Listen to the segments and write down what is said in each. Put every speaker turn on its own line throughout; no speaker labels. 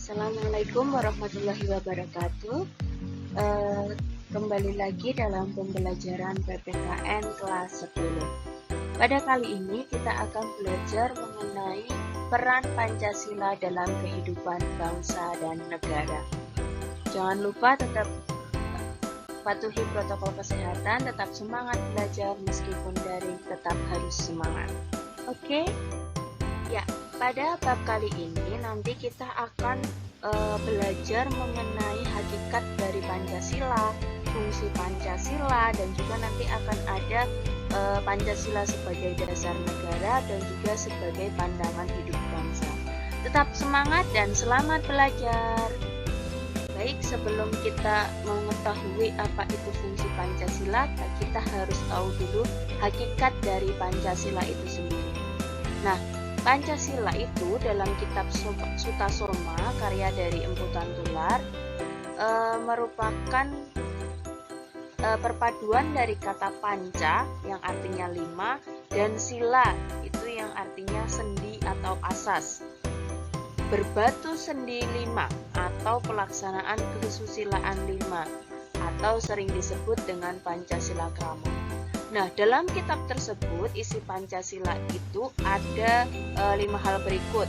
Assalamualaikum warahmatullahi wabarakatuh. Kembali lagi dalam pembelajaran PPKN kelas 10. Pada kali ini kita akan belajar mengenai peran Pancasila dalam kehidupan bangsa dan negara. Jangan lupa tetap patuhi protokol kesehatan, tetap semangat belajar meskipun daring, tetap harus semangat. Oke? Ya, pada bab kali ini nanti kita akan belajar mengenai hakikat dari Pancasila, fungsi Pancasila, dan juga nanti akan ada Pancasila sebagai dasar negara dan juga sebagai pandangan hidup bangsa. Tetap semangat dan selamat belajar. Baik, sebelum kita mengetahui apa itu fungsi Pancasila, kita harus tahu dulu hakikat dari Pancasila itu sendiri. Nah, Pancasila itu dalam kitab Sutasoma karya dari Empu Tantular merupakan perpaduan dari kata panca yang artinya 5 dan sila itu yang artinya sendi atau asas. Berbatu sendi 5 atau pelaksanaan kesusilaan 5 atau sering disebut dengan Pancasila Krama. Nah, dalam kitab tersebut isi Pancasila itu ada 5 hal berikut.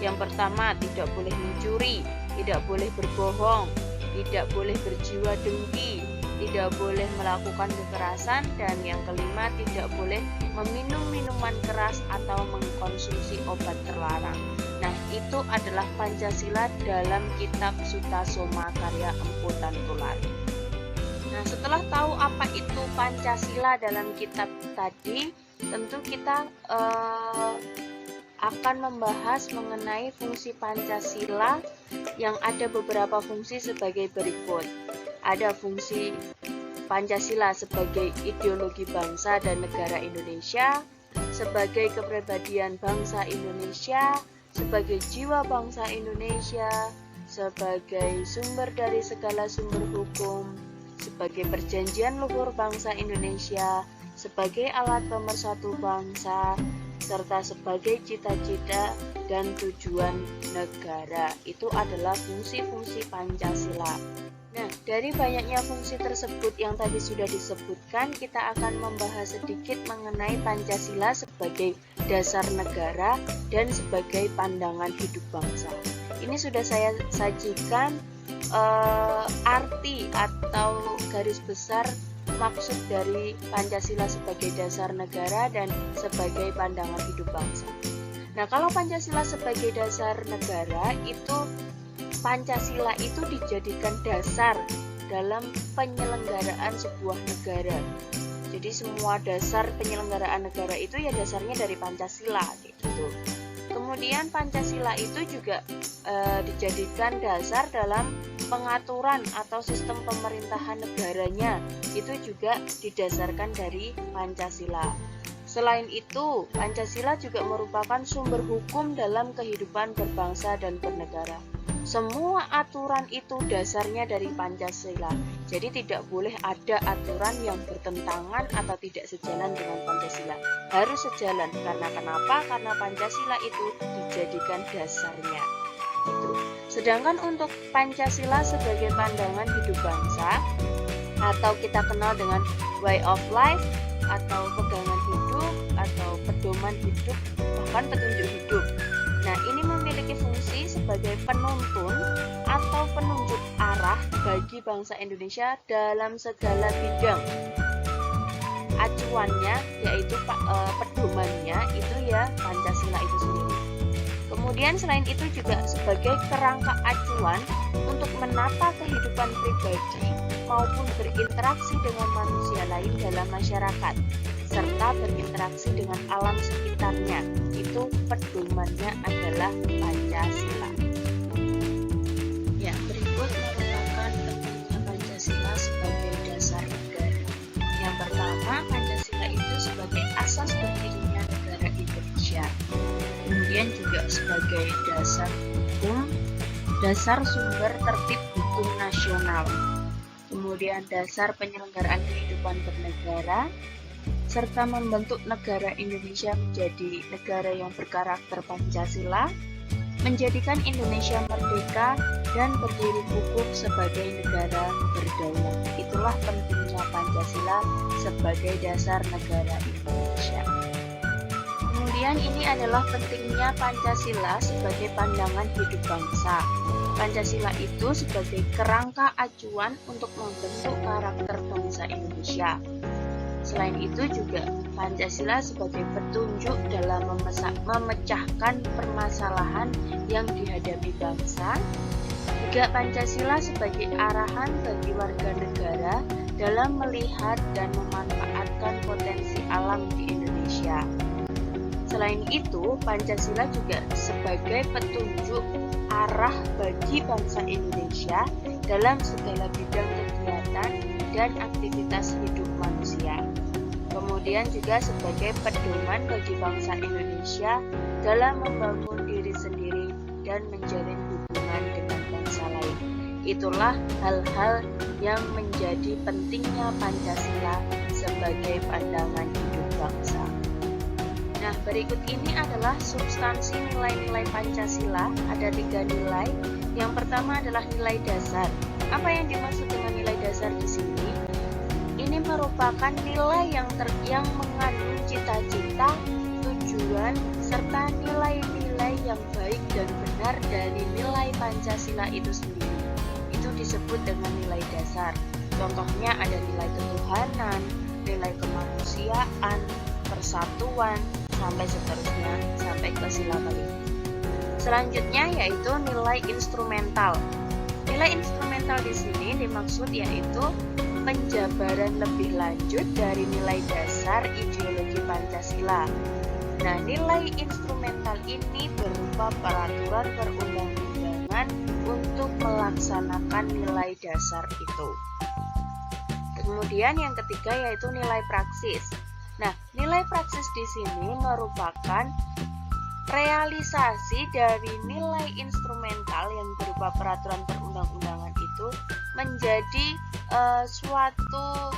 Yang pertama, tidak boleh mencuri, tidak boleh berbohong, tidak boleh berjiwa dengki, tidak boleh melakukan kekerasan, dan yang kelima, tidak boleh meminum minuman keras atau mengkonsumsi obat terlarang. Nah, itu adalah Pancasila dalam kitab Sutasoma karya Empu Tantular. Nah, setelah tahu apa itu Pancasila dalam kitab tadi, tentu kita akan membahas mengenai fungsi Pancasila yang ada beberapa fungsi sebagai berikut. Ada fungsi Pancasila sebagai ideologi bangsa dan negara Indonesia, sebagai kepribadian bangsa Indonesia, sebagai jiwa bangsa Indonesia, sebagai sumber dari segala sumber hukum, sebagai perjanjian luhur bangsa Indonesia, sebagai alat pemersatu bangsa, serta sebagai cita-cita dan tujuan negara. Itu adalah fungsi-fungsi Pancasila. Nah, dari banyaknya fungsi tersebut yang tadi sudah disebutkan, kita akan membahas sedikit mengenai Pancasila sebagai dasar negara dan sebagai pandangan hidup bangsa. Ini sudah saya sajikan arti atau garis besar maksud dari Pancasila sebagai dasar negara dan sebagai pandangan hidup bangsa. Nah, kalau Pancasila sebagai dasar negara, itu Pancasila itu dijadikan dasar dalam penyelenggaraan sebuah negara. Jadi semua dasar penyelenggaraan negara itu ya dasarnya dari Pancasila gitu. Kemudian Pancasila itu juga dijadikan dasar dalam pengaturan atau sistem pemerintahan negaranya, itu juga didasarkan dari Pancasila. Selain itu, Pancasila juga merupakan sumber hukum dalam kehidupan berbangsa dan bernegara. Semua aturan itu dasarnya dari Pancasila. Jadi tidak boleh ada aturan yang bertentangan atau tidak sejalan dengan Pancasila. Harus sejalan. Karena kenapa? Karena Pancasila itu dijadikan dasarnya. Gitu. Sedangkan untuk Pancasila sebagai pandangan hidup bangsa, atau kita kenal dengan way of life, atau pegangan hidup, atau pedoman hidup, bahkan petunjuk hidup. Nah, ini memiliki fungsi sebagai penuntun atau penunjuk arah bagi bangsa Indonesia dalam segala bidang. Acuannya, yaitu pedomannya, itu ya Pancasila itu sendiri. Kemudian selain itu juga sebagai kerangka acuan untuk menata kehidupan pribadi maupun berinteraksi dengan manusia lain dalam masyarakat, serta berinteraksi dengan alam sekitarnya. Itu pedomannya adalah Pancasila. Ya, berikut merupakan pentingnya Pancasila sebagai dasar negara. Yang pertama, Pancasila itu sebagai asas berdirinya negara Indonesia. Kemudian juga sebagai dasar hukum, dasar sumber tertib hukum nasional. Kemudian dasar penyelenggaraan kehidupan bernegara, serta membentuk negara Indonesia menjadi negara yang berkarakter Pancasila, menjadikan Indonesia merdeka dan berdiri kukuh sebagai negara berdaulat. Itulah pentingnya Pancasila sebagai dasar negara Indonesia. Kemudian ini adalah pentingnya Pancasila sebagai pandangan hidup bangsa. Pancasila itu sebagai kerangka acuan untuk membentuk karakter bangsa Indonesia. Selain itu juga Pancasila sebagai petunjuk dalam memecahkan permasalahan yang dihadapi bangsa. Juga Pancasila sebagai arahan bagi warga negara dalam melihat dan memanfaatkan potensi alam di Indonesia. Selain itu, Pancasila juga sebagai petunjuk arah bagi bangsa Indonesia dalam segala bidang kegiatan dan aktivitas hidup manusia. Kemudian juga sebagai pedoman bagi bangsa Indonesia dalam membangun diri sendiri dan menjalin hubungan dengan bangsa lain. Itulah hal-hal yang menjadi pentingnya Pancasila sebagai pandangan hidup bangsa. Nah, berikut ini adalah substansi nilai-nilai Pancasila. Ada 3 nilai. Yang pertama adalah nilai dasar. Apa yang dimaksud dengan nilai dasar di sini? Ini merupakan nilai yang mengandung cita-cita, tujuan, serta nilai-nilai yang baik dan benar dari nilai Pancasila itu sendiri. Itu disebut dengan nilai dasar. Contohnya ada nilai ketuhanan, nilai kemanusiaan, persatuan, sampai seterusnya, sampai ke sila kelima. Selanjutnya yaitu nilai instrumental. Nilai instrumental di sini dimaksud yaitu penjabaran lebih lanjut dari nilai dasar ideologi Pancasila. Nah, nilai instrumental ini berupa peraturan perundang-undangan untuk melaksanakan nilai dasar itu. Kemudian yang ketiga yaitu nilai praksis. Nah, nilai praksis di sini merupakan realisasi dari nilai instrumental yang berupa peraturan perundang-undangan itu menjadi suatu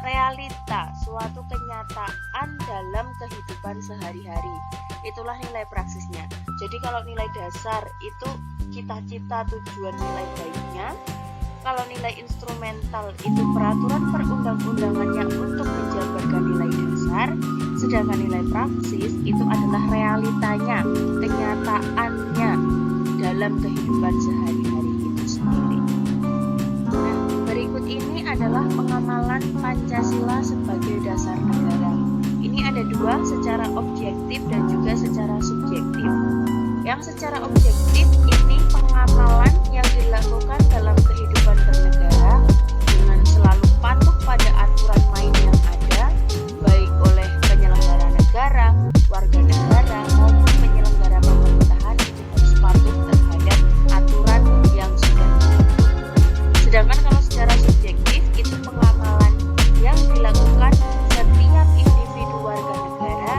realita, suatu kenyataan dalam kehidupan sehari-hari. Itulah nilai praksisnya. Jadi kalau nilai dasar itu cita-cita, tujuan, nilai baiknya. Kalau nilai instrumental itu peraturan perundang-undangannya untuk menjabarkan nilai dasar, sedangkan nilai praksis itu adalah realitanya, kenyataannya dalam kehidupan sehari-hari itu sendiri. Nah, berikut ini adalah pengamalan Pancasila sebagai dasar negara. Ini ada 2, secara objektif dan juga secara subjektif. Yang secara objektif ini pengamalan yang dilakukan dalam kehidupan bernegara dengan selalu patuh pada aturan main yang ada, baik oleh penyelenggara negara, warga negara, maupun penyelenggara pemerintahan harus patuh terhadap aturan yang sudah ada. Sedangkan kalau secara subjektif itu pengamalan yang dilakukan setiap individu warga negara,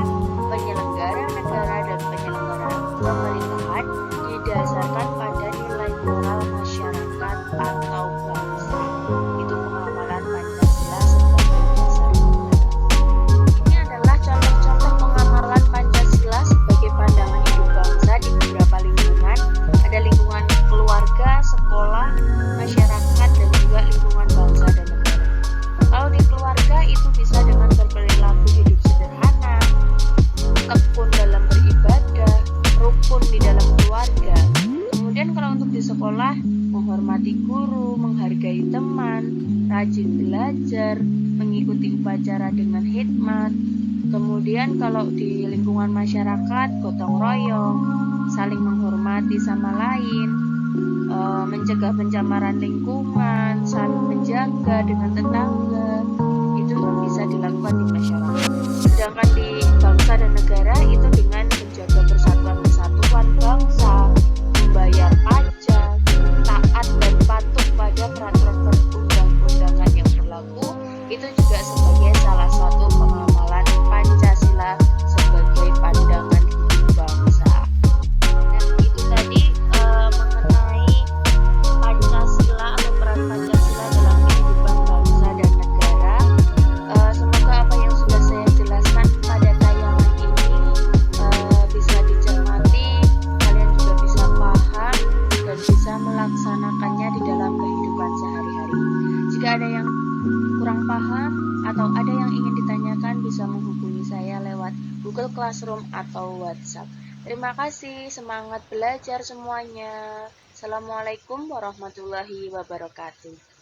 penyelenggara negara, dan penyelenggara pemerintahan didasarkan pada nilai moral masyarakat atau bangsa. Itu pengamalan Pancasila sebagai dasar negara. Ini adalah contoh-contoh pengamalan Pancasila sebagai pandangan hidup bangsa di beberapa lingkungan. Ada lingkungan keluarga, sekolah, masyarakat, dan juga lingkungan bangsa dan negara. Kalau di keluarga itu bisa dengan berperilaku hidup sederhana, tekun dalam beribadah, rukun di dalam keluarga. Kemudian kalau untuk di sekolah, menghormati guru, menghargai teman, rajin belajar, mengikuti upacara dengan hikmat. Kemudian kalau di lingkungan masyarakat, gotong royong, saling menghormati sama lain, mencegah pencemaran lingkungan, saling menjaga dengan tetangga. Itu bisa dilakukan di masyarakat. Sedangkan di bangsa dan negara itu dengan menjaga persatuan kesatuan bangsa, membayar pajak, taat dan patuh pada peraturan perundang-undangan yang berlaku. Itu juga sebagai salah satu pengamalan Pancasila sebagai pandangan hidup bangsa. Dan itu tadi mengenai Pancasila atau peran Pancasila dalam kehidupan bangsa dan negara. Semoga apa yang sudah saya jelaskan pada tayangan ini bisa dicerna melaksanakannya di dalam kehidupan sehari-hari. Jika ada yang kurang paham atau ada yang ingin ditanyakan, bisa menghubungi saya lewat Google Classroom atau WhatsApp. Terima kasih, semangat belajar semuanya. Assalamualaikum warahmatullahi wabarakatuh.